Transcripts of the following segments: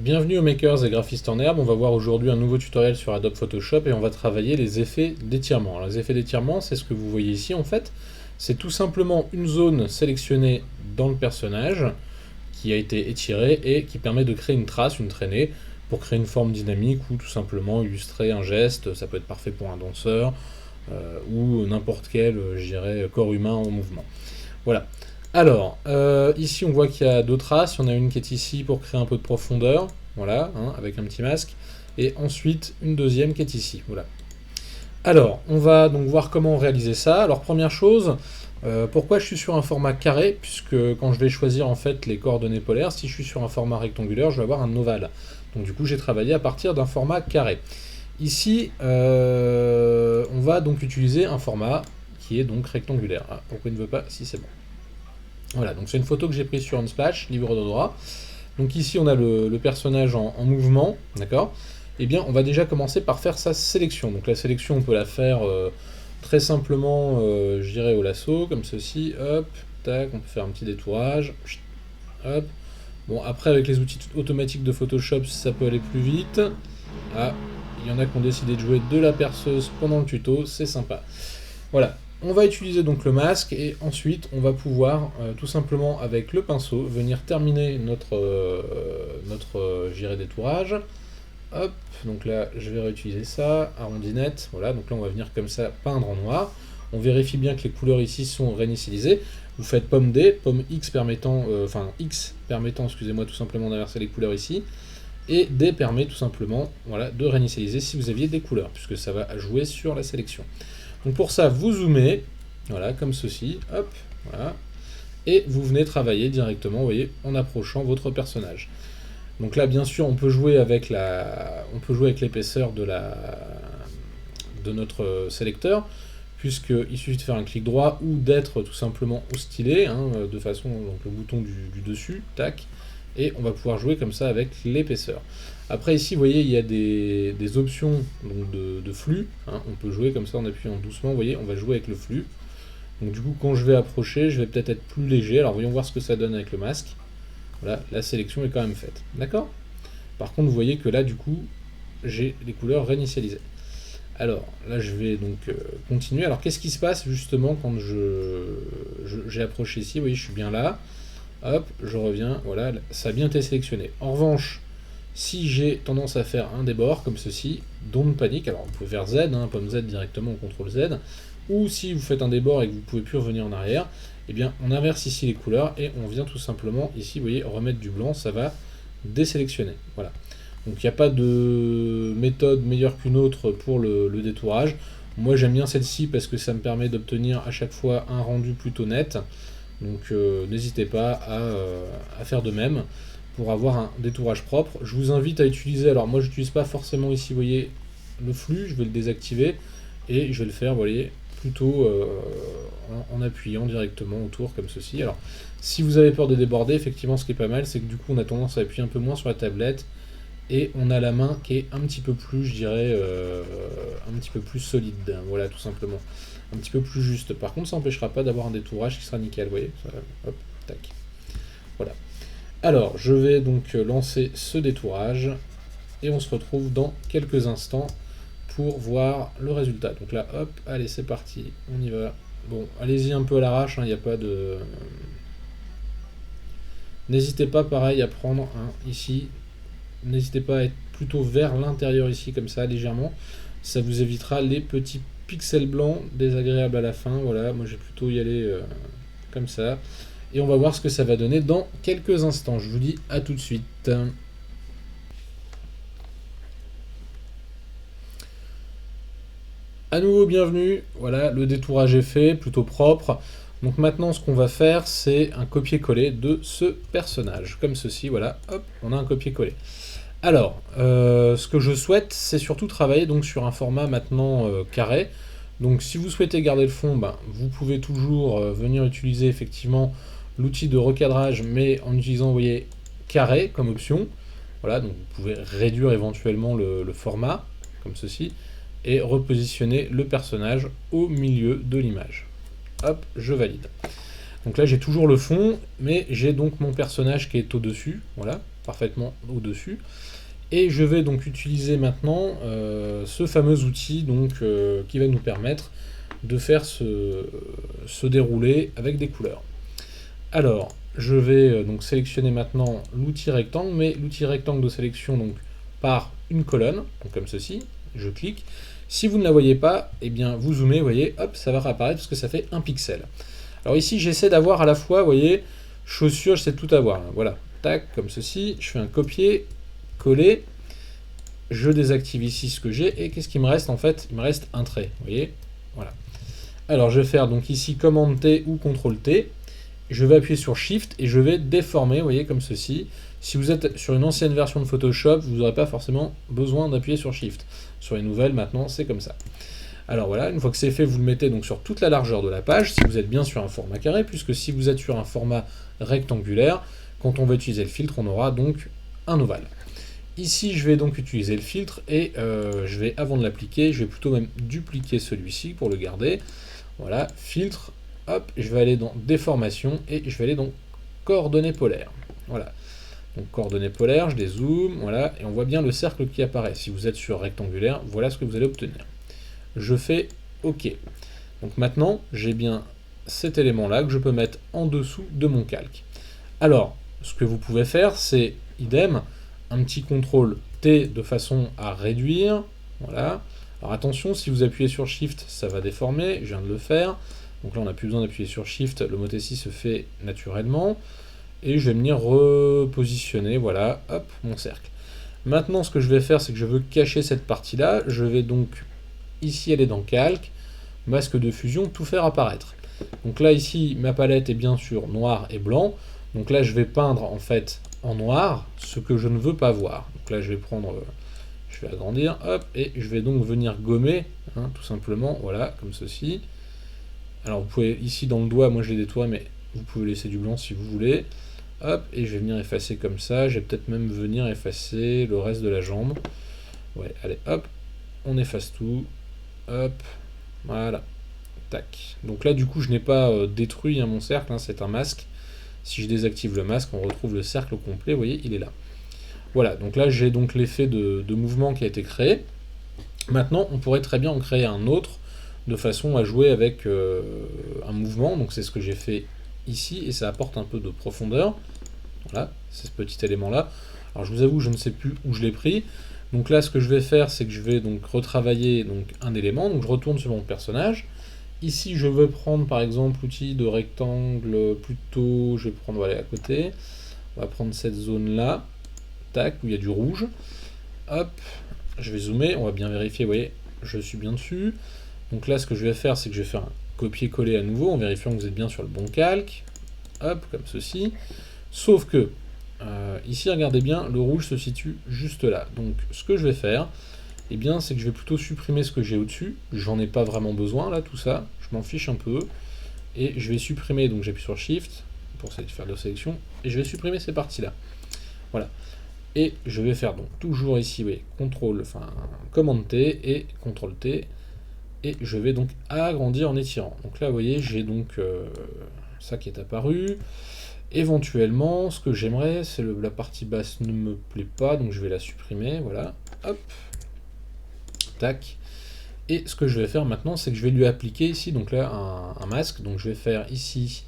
Bienvenue aux makers et graphistes en herbe. On va voir aujourd'hui un nouveau tutoriel sur Adobe Photoshop et on va travailler les effets d'étirement. Alors, les effets d'étirement, c'est ce que vous voyez ici en fait. C'est tout simplement une zone sélectionnée dans le personnage qui a été étirée et qui permet de créer une trace, une traînée, pour créer une forme dynamique ou tout simplement illustrer un geste. Ça peut être parfait pour un danseur ou n'importe quel, je dirais, corps humain en mouvement. Voilà. Alors, ici on voit qu'il y a deux traces, il y en a une qui est ici pour créer un peu de profondeur, voilà, hein, avec un petit masque, et ensuite une deuxième qui est ici, voilà. Alors, on va donc voir comment réaliser ça. Alors première chose, pourquoi je suis sur un format carré, puisque quand je vais choisir en fait les coordonnées polaires, si je suis sur un format rectangulaire, je vais avoir un ovale. Donc du coup j'ai travaillé à partir d'un format carré. Ici, on va donc utiliser un format qui est donc rectangulaire. Ah, pourquoi il ne veut pas? Si, c'est bon. Voilà, donc c'est une photo que j'ai prise sur Unsplash, libre de droit. Donc ici on a le personnage en mouvement, d'accord. Eh bien on va déjà commencer par faire sa sélection. Donc la sélection on peut la faire très simplement, je dirais au lasso, comme ceci, hop, tac, on peut faire un petit détourage, hop. Bon après avec les outils automatiques de Photoshop ça peut aller plus vite. Ah, il y en a qui ont décidé de jouer de la perceuse pendant le tuto, c'est sympa. Voilà. On va utiliser donc le masque et ensuite on va pouvoir tout simplement avec le pinceau venir terminer notre détourage. Hop, donc là je vais réutiliser ça, arrondinette, voilà, donc là on va venir comme ça peindre en noir. On vérifie bien que les couleurs ici sont réinitialisées. Vous faites pomme D, pomme X permettant, excusez-moi, tout simplement d'inverser les couleurs ici. Et D permet tout simplement voilà, de réinitialiser si vous aviez des couleurs, puisque ça va jouer sur la sélection. Donc pour ça, vous zoomez, voilà, comme ceci, hop, voilà, et vous venez travailler directement, vous voyez, en approchant votre personnage. Donc là, bien sûr, on peut jouer avec l'épaisseur de notre sélecteur, puisqu'il suffit de faire un clic droit ou d'être tout simplement au stylet, hein, de façon, donc le bouton du dessus, tac, et on va pouvoir jouer comme ça avec l'épaisseur. Après ici, vous voyez, il y a des options donc de flux, hein, on peut jouer comme ça en appuyant doucement, vous voyez, on va jouer avec le flux. Donc du coup, quand je vais approcher, je vais peut-être être plus léger, alors voyons voir ce que ça donne avec le masque. Voilà, la sélection est quand même faite, d'accord? Par contre, vous voyez que là, du coup, j'ai les couleurs réinitialisées. Alors, là, je vais donc continuer. Alors, qu'est-ce qui se passe, justement, quand j'ai approché ici? Vous voyez, je suis bien là. Hop, je reviens, voilà, ça a bien été sélectionné. En revanche, si j'ai tendance à faire un débord, comme ceci, don't panique, alors vous pouvez faire Z, hein, pomme Z directement, on CTRL Z, ou si vous faites un débord et que vous ne pouvez plus revenir en arrière, eh bien, on inverse ici les couleurs, et on vient tout simplement, ici, vous voyez, remettre du blanc, ça va désélectionner, voilà. Donc il n'y a pas de méthode meilleure qu'une autre pour le détourage. Moi j'aime bien celle-ci parce que ça me permet d'obtenir à chaque fois un rendu plutôt net. Donc n'hésitez pas à faire de même pour avoir un détourage propre. Je vous invite à utiliser, alors moi j'utilise pas forcément ici, vous voyez, le flux, je vais le désactiver et je vais le faire, vous voyez, plutôt en appuyant directement autour comme ceci. Alors si vous avez peur de déborder, effectivement ce qui est pas mal, c'est que du coup on a tendance à appuyer un peu moins sur la tablette et on a la main qui est un petit peu plus, je dirais, un petit peu plus solide, voilà, tout simplement. Un petit peu plus juste. Par contre, ça n'empêchera pas d'avoir un détourage qui sera nickel, vous voyez, hop, tac. Voilà. Alors, je vais donc lancer ce détourage, et on se retrouve dans quelques instants pour voir le résultat. Donc là, hop, allez, c'est parti, on y va. Bon, allez-y un peu à l'arrache, il n'y a pas de... N'hésitez pas, pareil, à prendre ici. N'hésitez pas à être plutôt vers l'intérieur ici, comme ça, légèrement. Ça vous évitera les petits pixels blancs désagréables à la fin. Voilà, moi je vais plutôt y aller comme ça. Et on va voir ce que ça va donner dans quelques instants. Je vous dis à tout de suite. À nouveau, bienvenue. Voilà, le détourage est fait, plutôt propre. Donc maintenant, ce qu'on va faire, c'est un copier-coller de ce personnage. Comme ceci, voilà, hop, on a un copier-coller. Alors, ce que je souhaite, c'est surtout travailler donc sur un format maintenant carré. Donc si vous souhaitez garder le fond, vous pouvez toujours venir utiliser effectivement l'outil de recadrage, mais en utilisant, vous voyez, carré comme option. Voilà, donc vous pouvez réduire éventuellement le format, comme ceci, et repositionner le personnage au milieu de l'image. Hop, je valide. Donc là j'ai toujours le fond, mais j'ai donc mon personnage qui est au-dessus, voilà, parfaitement au-dessus. Et je vais donc utiliser maintenant ce fameux outil donc, qui va nous permettre de faire se dérouler avec des couleurs. Alors, je vais donc sélectionner maintenant l'outil rectangle, mais l'outil rectangle de sélection donc par une colonne, donc comme ceci, je clique. Si vous ne la voyez pas, eh bien vous zoomez, vous voyez, hop, ça va réapparaître parce que ça fait un pixel. Alors ici, j'essaie d'avoir à la fois, vous voyez, chaussures, j'essaie de tout avoir. Voilà, tac, comme ceci, je fais un copier, coller, je désactive ici ce que j'ai, et qu'est-ce qu'il me reste en fait? Il me reste un trait, vous voyez, voilà. Alors je vais faire donc ici commande T ou CTRL T, je vais appuyer sur Shift et je vais déformer, vous voyez, comme ceci. Si vous êtes sur une ancienne version de Photoshop, vous n'aurez pas forcément besoin d'appuyer sur Shift. Sur les nouvelles, maintenant, c'est comme ça. Alors voilà, une fois que c'est fait, vous le mettez donc sur toute la largeur de la page, si vous êtes bien sur un format carré, puisque si vous êtes sur un format rectangulaire, quand on va utiliser le filtre, on aura donc un ovale. Ici, je vais donc utiliser le filtre et je vais, avant de l'appliquer, je vais plutôt même dupliquer celui-ci pour le garder. Voilà, filtre, hop, je vais aller dans déformation et je vais aller dans coordonnées polaires. Voilà. Donc coordonnées polaires, je dézoome, voilà, et on voit bien le cercle qui apparaît. Si vous êtes sur rectangulaire, voilà ce que vous allez obtenir. Je fais OK. Donc maintenant, j'ai bien cet élément-là que je peux mettre en dessous de mon calque. Alors, ce que vous pouvez faire, c'est idem, un petit contrôle T de façon à réduire, voilà. Alors attention, si vous appuyez sur Shift, ça va déformer, je viens de le faire. Donc là, on n'a plus besoin d'appuyer sur Shift, le mot ici se fait naturellement. Et je vais venir repositionner, voilà, hop, mon cercle. Maintenant, ce que je vais faire, c'est que je veux cacher cette partie-là. Je vais donc ici aller dans Calque, masque de fusion, tout faire apparaître. Donc là, ici, ma palette est bien sûr noir et blanc. Donc là, je vais peindre en fait en noir ce que je ne veux pas voir. Donc là, je vais prendre, je vais agrandir, hop, et je vais donc venir gommer, hein, tout simplement, voilà, comme ceci. Alors vous pouvez, ici dans le doigt, moi je l'ai détouré, mais vous pouvez laisser du blanc si vous voulez. Hop, et je vais venir effacer comme ça. Je vais peut-être même venir effacer le reste de la jambe. Ouais, allez, hop, on efface tout. Hop, voilà. Tac. Donc là, du coup, je n'ai pas détruit mon cercle, hein, c'est un masque. Si je désactive le masque, on retrouve le cercle complet. Vous voyez, il est là. Voilà, donc là, j'ai donc l'effet de mouvement qui a été créé. Maintenant, on pourrait très bien en créer un autre de façon à jouer avec un mouvement. Donc c'est ce que j'ai fait ici et ça apporte un peu de profondeur. Voilà, c'est ce petit élément là. Alors je vous avoue, je ne sais plus où je l'ai pris. Donc là, ce que je vais faire, c'est que je vais donc retravailler donc un élément. Donc je retourne sur mon personnage. Ici, je vais prendre par exemple l'outil de rectangle plutôt. Je vais prendre, voilà, à côté. On va prendre cette zone là, tac, où il y a du rouge. Hop, je vais zoomer. On va bien vérifier. Vous voyez, je suis bien dessus. Donc là, ce que je vais faire, c'est que je vais faire un copier-coller à nouveau en vérifiant que vous êtes bien sur le bon calque. Hop, comme ceci. Sauf que, ici, regardez bien, le rouge se situe juste là. Donc, ce que je vais faire, eh bien, c'est que je vais plutôt supprimer ce que j'ai au-dessus. J'en ai pas vraiment besoin, là, tout ça. Je m'en fiche un peu. Et je vais supprimer, donc j'appuie sur Shift pour faire de la sélection. Et je vais supprimer ces parties-là. Voilà. Et je vais faire donc toujours ici, oui, Commande T et CTRL T. Et je vais donc agrandir en étirant. Donc là, vous voyez, j'ai donc ça qui est apparu. Éventuellement, ce que j'aimerais, c'est la partie basse ne me plaît pas, donc je vais la supprimer, voilà. Hop. Tac. Et ce que je vais faire maintenant, c'est que je vais lui appliquer ici, donc là, un masque. Donc je vais faire ici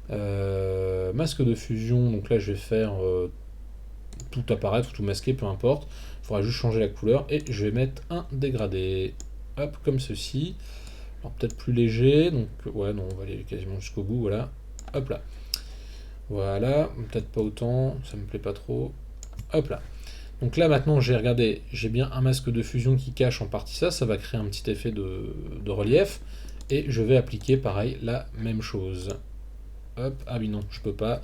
masque de fusion. Donc là, je vais faire tout apparaître, tout masquer, peu importe. Il faudra juste changer la couleur. Et je vais mettre un dégradé. Hop, comme ceci. Alors peut-être plus léger, donc ouais, non, on va aller quasiment jusqu'au bout, voilà. Hop là. Voilà, peut-être pas autant, ça me plaît pas trop. Hop là. Donc là maintenant, j'ai bien un masque de fusion qui cache en partie ça, ça va créer un petit effet de relief. Et je vais appliquer pareil la même chose. Hop, ah oui non, je peux pas.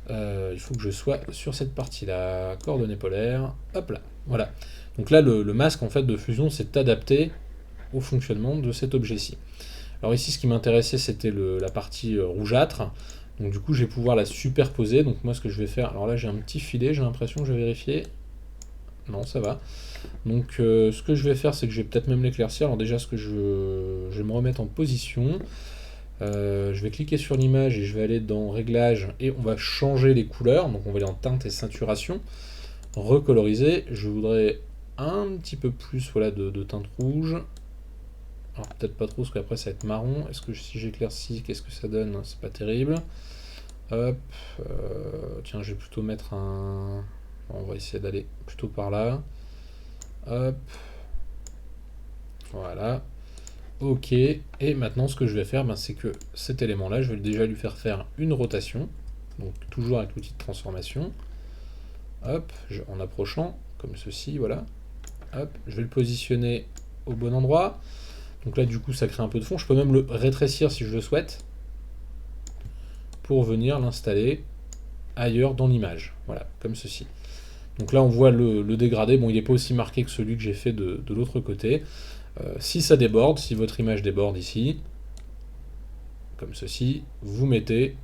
Il faut que je sois sur cette partie-là. Coordonnées polaires, hop là, voilà. Donc là, le masque en fait de fusion s'est adapté au fonctionnement de cet objet-ci. Alors ici, ce qui m'intéressait, c'était la partie rougeâtre. Donc du coup, je vais pouvoir la superposer. Donc moi, ce que je vais faire... Alors là, j'ai un petit filet, j'ai l'impression, je vais vérifier. Non, ça va. Donc ce que je vais faire, c'est que je vais peut-être même l'éclaircir. Alors déjà, ce que je vais me remettre en position. Je vais cliquer sur l'image et je vais aller dans Réglages et on va changer les couleurs. Donc on va aller en teinte et saturation, recoloriser. Je voudrais un petit peu plus voilà, de teinte rouge. Alors peut-être pas trop parce qu'après ça va être marron. Est-ce que si j'éclaircis, qu'est-ce que ça donne? C'est pas terrible. Hop, tiens, je vais plutôt mettre un... On va essayer d'aller plutôt par là. Hop, voilà. Ok, et maintenant ce que je vais faire, c'est que cet élément-là, je vais déjà lui faire une rotation. Donc toujours avec l'outil de transformation. Hop, en approchant, comme ceci, voilà. Hop, je vais le positionner au bon endroit. Donc là, du coup, ça crée un peu de fond. Je peux même le rétrécir si je le souhaite, pour venir l'installer ailleurs dans l'image. Voilà, comme ceci. Donc là, on voit le dégradé. Bon, il n'est pas aussi marqué que celui que j'ai fait de l'autre côté. Si ça déborde, si votre image déborde ici, comme ceci, vous mettez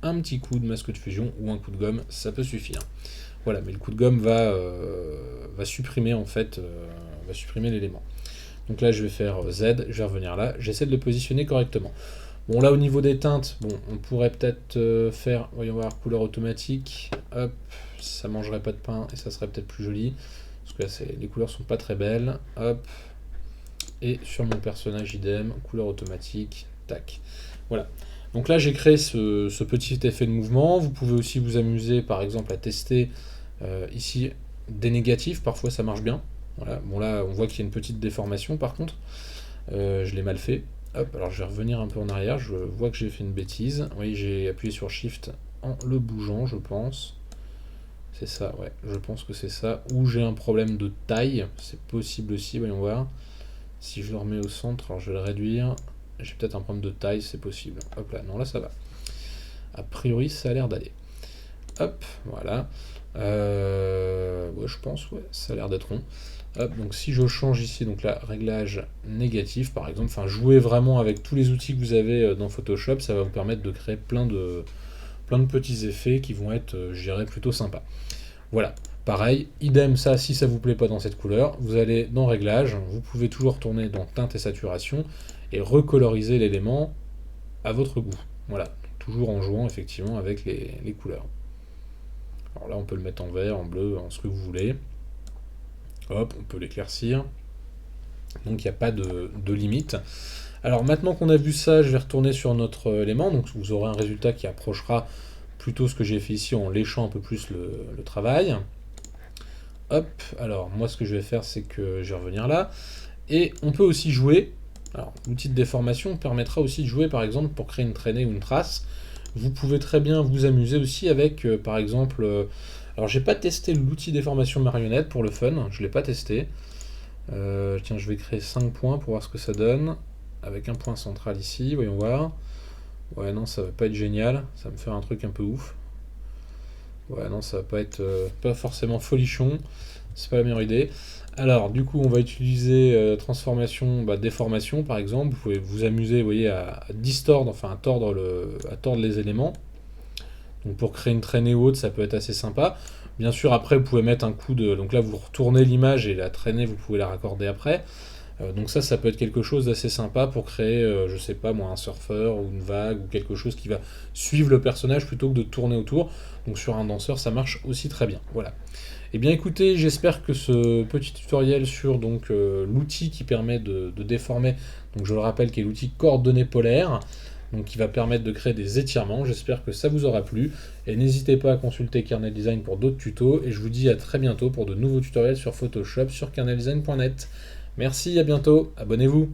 un petit coup de masque de fusion ou un coup de gomme, ça peut suffire. Voilà, mais le coup de gomme va supprimer en fait, va supprimer l'élément. Donc là, je vais faire Z, je vais revenir là, j'essaie de le positionner correctement. Bon, là, au niveau des teintes, bon, on pourrait peut-être faire, voyons voir, couleur automatique, hop, ça mangerait pas de pain et ça serait peut-être plus joli, parce que là, les couleurs sont pas très belles, hop, et sur mon personnage idem, couleur automatique, tac, voilà. Donc là, j'ai créé ce petit effet de mouvement. Vous pouvez aussi vous amuser, par exemple, à tester ici des négatifs. Parfois, ça marche bien. Voilà. Bon, là, on voit qu'il y a une petite déformation, par contre. Je l'ai mal fait. Hop, alors je vais revenir un peu en arrière. Je vois que j'ai fait une bêtise. Oui, j'ai appuyé sur Shift en le bougeant, je pense. C'est ça, ouais. Je pense que c'est ça. Ou j'ai un problème de taille. C'est possible aussi, voyons voir. Si je le remets au centre, alors je vais le réduire. J'ai peut-être un problème de taille, c'est possible. Hop là, non là ça va. A priori ça a l'air d'aller. Hop, voilà. Ouais, je pense, ouais, ça a l'air d'être rond. Hop, donc si je change ici, donc là, réglage négatif par exemple, enfin jouer vraiment avec tous les outils que vous avez dans Photoshop, ça va vous permettre de créer plein de petits effets qui vont être, je dirais, plutôt sympas. Voilà. Pareil, idem ça, si ça vous plaît pas dans cette couleur, vous allez dans Réglages, vous pouvez toujours retourner dans Teinte et Saturation, et recoloriser l'élément à votre goût. Voilà, toujours en jouant effectivement avec les couleurs. Alors là, on peut le mettre en vert, en bleu, en ce que vous voulez. Hop, on peut l'éclaircir. Donc il n'y a pas de limite. Alors maintenant qu'on a vu ça, je vais retourner sur notre élément. Donc vous aurez un résultat qui approchera plutôt ce que j'ai fait ici en léchant un peu plus le travail. Hop, alors moi ce que je vais faire, c'est que je vais revenir là. Et on peut aussi jouer. Alors, l'outil de déformation permettra aussi de jouer, par exemple, pour créer une traînée ou une trace. Vous pouvez très bien vous amuser aussi avec, par exemple... alors, j'ai pas testé l'outil déformation marionnette pour le fun, je l'ai pas testé. Tiens, je vais créer 5 points pour voir ce que ça donne. Avec un point central ici, voyons voir. Ouais, non, ça va pas être génial. Ça va me faire un truc un peu ouf. Ouais, non, ça va pas être... pas forcément folichon. C'est pas la meilleure idée. Alors, du coup, on va utiliser transformation, déformation par exemple. Vous pouvez vous amuser, vous voyez, à distordre, enfin à tordre les éléments. Donc pour créer une traînée ou autre, ça peut être assez sympa. Bien sûr, après, vous pouvez mettre un coup de... Donc là, vous retournez l'image et la traînée, vous pouvez la raccorder après. Donc ça peut être quelque chose d'assez sympa pour créer, je sais pas moi, un surfeur ou une vague ou quelque chose qui va suivre le personnage plutôt que de tourner autour. Donc sur un danseur, ça marche aussi très bien. Voilà. Eh bien écoutez, j'espère que ce petit tutoriel sur donc l'outil qui permet de déformer, donc je le rappelle, qui est l'outil coordonnées polaires, donc qui va permettre de créer des étirements, j'espère que ça vous aura plu, et n'hésitez pas à consulter Kernel Design pour d'autres tutos, et je vous dis à très bientôt pour de nouveaux tutoriels sur Photoshop sur kerneldesign.net. Merci, à bientôt, abonnez-vous.